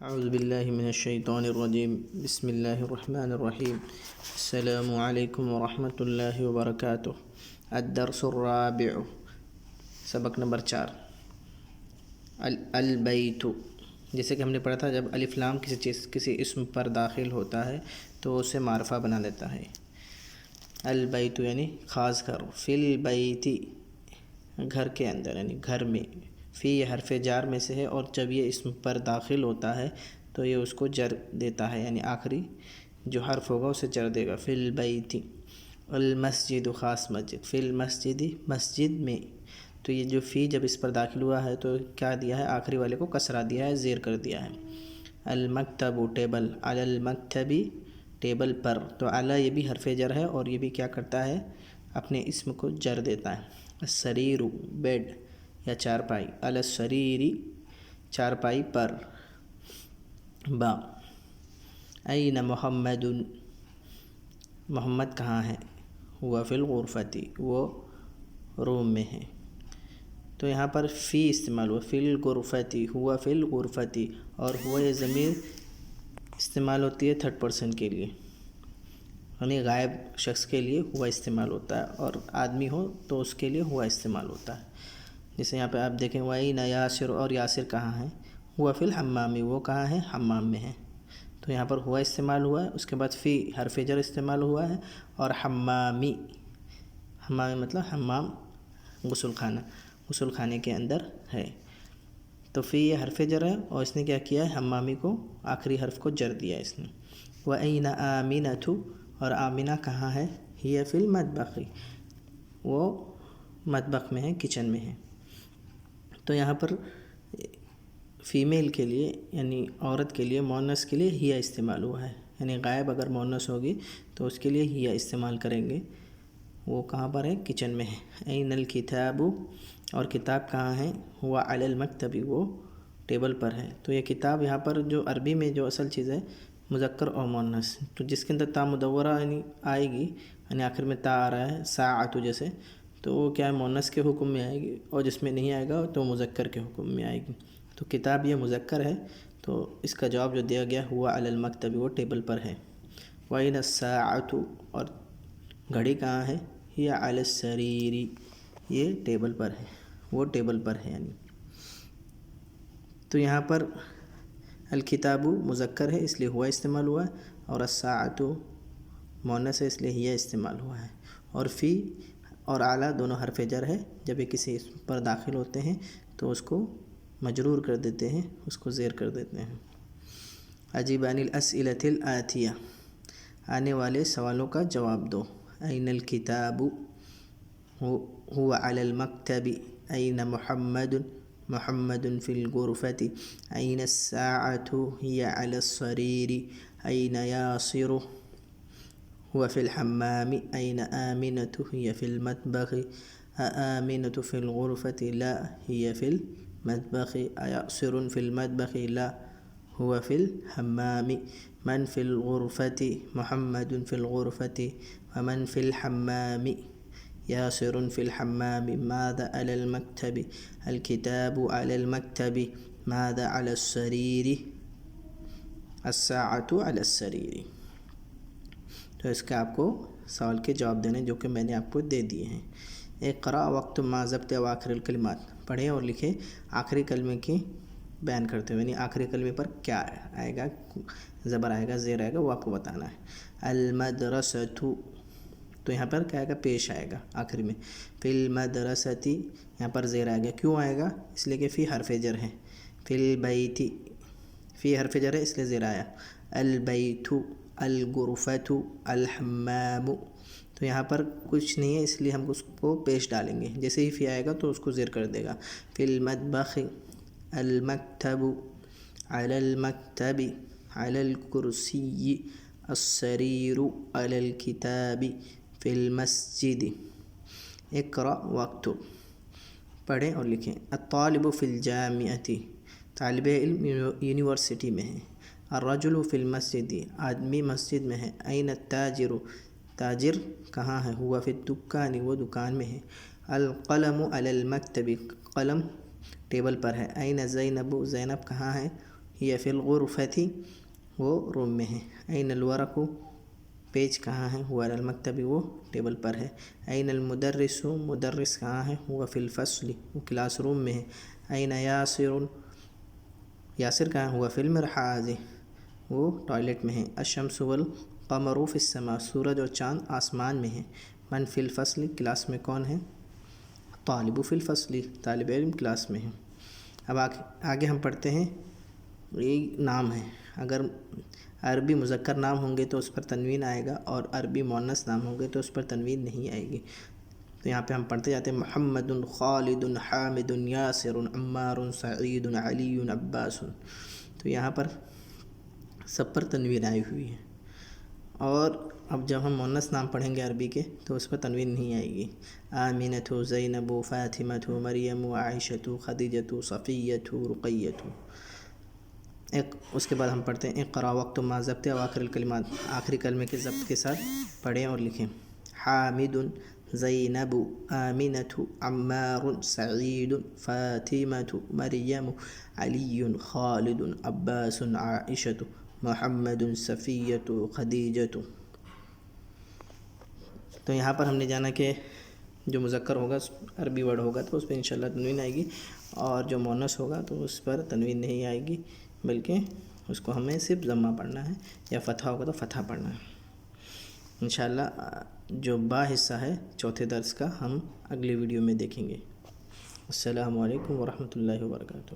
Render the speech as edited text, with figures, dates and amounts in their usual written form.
اعوذ باللہ من الشیطان الرجیم بسم اللہ الرحمن الرحیم السلام علیکم ورحمۃ اللہ وبرکاتہ۔ الدرس الرابع، سبق نمبر 4، البیت۔ جیسے کہ ہم نے پڑھا تھا، جب الف لام کسی اسم پر داخل ہوتا ہے تو اسے معرفہ بنا دیتا ہے۔ البیت یعنی خاص گھر، فی البیت گھر کے اندر یعنی گھر میں، فی یہ حرف جار میں سے ہے اور جب یہ اسم پر داخل ہوتا ہے تو یہ اس کو جر دیتا ہے، یعنی آخری جو حرف ہوگا اسے جر دے گا۔ فی البیت، المسجد خاص مسجد، فی المسجد مسجد میں، تو یہ جو فی جب اس پر داخل ہوا ہے تو کیا دیا ہے، آخری والے کو کسرہ دیا ہے، زیر کر دیا ہے۔ المکتب ٹیبل، علی المکتبی ٹیبل پر، تو علی یہ بھی حرف جر ہے اور یہ بھی کیا کرتا ہے، اپنے اسم کو جر دیتا ہے۔ السریر بیڈ یا چارپائی، علی السریری چارپائی پر۔ با، این محمد محمد کہاں ہے، ہوا فی الغرفۃ وہ روم میں ہے، تو یہاں پر فی استعمال ہوا، فی الغرفۃ ہوا فی الغرفۃ، اور ہوا یہ ضمیر استعمال ہوتی ہے تھرڈ پرسن کے لیے، یعنی غائب شخص کے لیے ہوا استعمال ہوتا ہے، اور آدمی ہو تو اس کے لیے ہوا استعمال ہوتا ہے۔ جیسے یہاں پہ آپ دیکھیں وَأَيْنَ یاسر، اور یاسر کہاں ہے، ہوا فی الحمام وہ کہاں ہے، حمام میں ہے، تو یہاں پر ہوا استعمال ہوا ہے، اس کے بعد فی حرف جر استعمال ہوا ہے، اور حمامی، حمامی مطلب حمام غسل خانہ، غسل خانے کے اندر ہے، تو فی یہ حرف جر ہے اور اس نے کیا کیا ہے، حمامی کو آخری حرف کو جر دیا اس نے۔ وَأَيْنَ آمِنَةُ، اور آمینہ کہاں ہے، ہی فی المطبخ وہ مطبخ میں ہے، کچن میں ہے، تو یہاں پر فیمیل کے لیے یعنی عورت کے لیے، مؤنث کے لیے ہیا استعمال ہوا ہے، یعنی غائب اگر مؤنث ہوگی تو اس کے لیے ہیا استعمال کریں گے، وہ کہاں پر ہے، کچن میں ہے۔ این الکتاب، اور کتاب کہاں ہے، ہوا علی المکتب وہ ٹیبل پر ہے، تو یہ کتاب یہاں پر جو عربی میں جو اصل چیز ہے مذکر اور مؤنث، تو جس کے اندر تا مدورہ یعنی آئے گی، یعنی آخر میں تا آ رہا ہے، ساعۃ جیسے، تو وہ کیا ہے، مؤنث کے حکم میں آئے گی، اور جس میں نہیں آئے گا تو مذکر کے حکم میں آئے گی، تو کتاب یہ مذکر ہے، تو اس کا جواب جو دیا گیا ہوا علی المکتب وہ ٹیبل پر ہے۔ وَأَيْنَ السَّاعَةُ، اور گھڑی کہاں ہے، یہ علی السریر یہ ٹیبل پر ہے، وہ ٹیبل پر ہے یعنی، تو یہاں پر الکتاب مذکر ہے اس لیے ہوا استعمال ہوا ہے، اور الساعۃ مؤنث ہے اس لیے ہی استعمال ہوا ہے، اور فی اور اعلیٰ دونوں حرف جر ہے، جب یہ کسی اسم پر داخل ہوتے ہیں تو اس کو مجرور کر دیتے ہیں، اس کو زیر کر دیتے ہیں۔ اجیب عن الاسئلۃ الآتیہ، آنے والے سوالوں کا جواب دو۔ این الکتاب هو علی المکتب، این محمد محمد فی الغرفۃ، این الساعۃ ہی علی السریر، این یاسر هو فی الحمام، این آمنة هي في المطبخ، آمنة في الغرفة لا هي في المطبخ، یاسر في المطبخ لا هو في الحمام، من في الغرفة محمد في الغرفة، ومن في الحمام یاسر في الحمام، ماذا على المكتب، الكتاب على المكتب، ماذا على السرير، الساعة على السرير۔ تو اس کا آپ کو سوال کے جواب دینے جو کہ میں نے آپ کو دے دیے ہیں۔ اقرأ وقت ما ضبط اواخر الکلمات، پڑھیں اور لکھیں آخری کلمے کی بیان کرتے ہوئے، یعنی آخری کلمے پر کیا آئے گا، زبر آئے گا، زیر آئے گا، وہ آپ کو بتانا ہے۔ المدرسۃ، تو یہاں پر کیا آئے گا، پیش آئے گا آخری میں۔ فی المدرسۃ، یہاں پر زیر آئے گا، کیوں آئے گا، اس لیے کہ فی حرف جر ہے۔ فی البیت، فی حرف جر ہے اس لیے زیر آیا۔ البیت، الغرفۃ، الحمام، تو یہاں پر کچھ نہیں ہے اس لیے ہم اس کو پیش ڈالیں گے، جیسے ہی فی آئے گا تو اس کو زیر کر دے گا۔ فی المطبخ، المکتب، علی المکتب، علی الکرسی، السریر، علی الکتاب، فی المسجد۔ اقرأ وقت، پڑھیں اور لکھیں۔ الطالب فی الجامعۃ، طالب علم یونیورسٹی میں ہے۔ الرجل فی المسجد، آدمی مسجد میں ہے۔ این التاجر، تاجر کہاں ہے، ہوا فی الدکان وہ دکان میں ہے۔ القلم علی المکتب، قلم ٹیبل پر ہے۔ این زینب، زینب کہاں ہے، یہ فی الغرفتی وہ روم میں ہے. این الورق پیج کہاں ہے؟ ہوا علی المکتب وہ ٹیبل پر ہے. این المدرس مدرس کہاں ہے؟ ہوا فی الفصل وہ کلاس روم میں ہے. این یاسر یاسر کہاں ہے؟ ہوا فی المرحاض وہ ٹوائلٹ میں ہے. الشمس والقمر فی السماء سورج اور چاند آسمان میں ہے. من فی الفصل کلاس میں کون ہے؟ طالب فی الفصل طالب علم کلاس میں ہے. اب آگے ہم پڑھتے ہیں. یہ نام ہے، اگر عربی مذکر نام ہوں گے تو اس پر تنوین آئے گا، اور عربی مؤنث نام ہوں گے تو اس پر تنوین نہیں آئے گی. تو یہاں پہ ہم پڑھتے جاتے ہیں محمد خالد حامد یاسر عمار سعید علی عباس. تو یہاں پر سب پر تنوین آئی ہوئی ہے. اور اب جب ہم مؤنث نام پڑھیں گے عربی کے تو اس پر تنوین نہیں آئے گی. آمینۃ زینب فاطمۃ مریم عائشۃ خدیجۃ صفیۃ رقیۃ. اس کے بعد ہم پڑھتے ہیں اقرا وقت ما ضبط اواخر الکلمات آخری کلمے کے ضبط کے ساتھ پڑھیں اور لکھیں. حامد زینب آمینۃ عمار سعید فاطمۃ مریم علی خالد عباس عائشۃ محمد صفیۃ خدیجۃ. تو یہاں پر ہم نے جانا کہ جو مذکر ہوگا عربی ورڈ ہوگا تو اس پہ انشاءاللہ تنوین آئے گی، اور جو مؤنث ہوگا تو اس پر تنوین نہیں آئے گی، بلکہ اس کو ہمیں صرف ضمہ پڑھنا ہے، یا فتحہ ہوگا تو فتحہ پڑھنا ہے. انشاءاللہ جو با حصہ ہے چوتھے درس کا ہم اگلی ویڈیو میں دیکھیں گے. السلام علیکم ورحمۃ اللہ وبرکاتہ.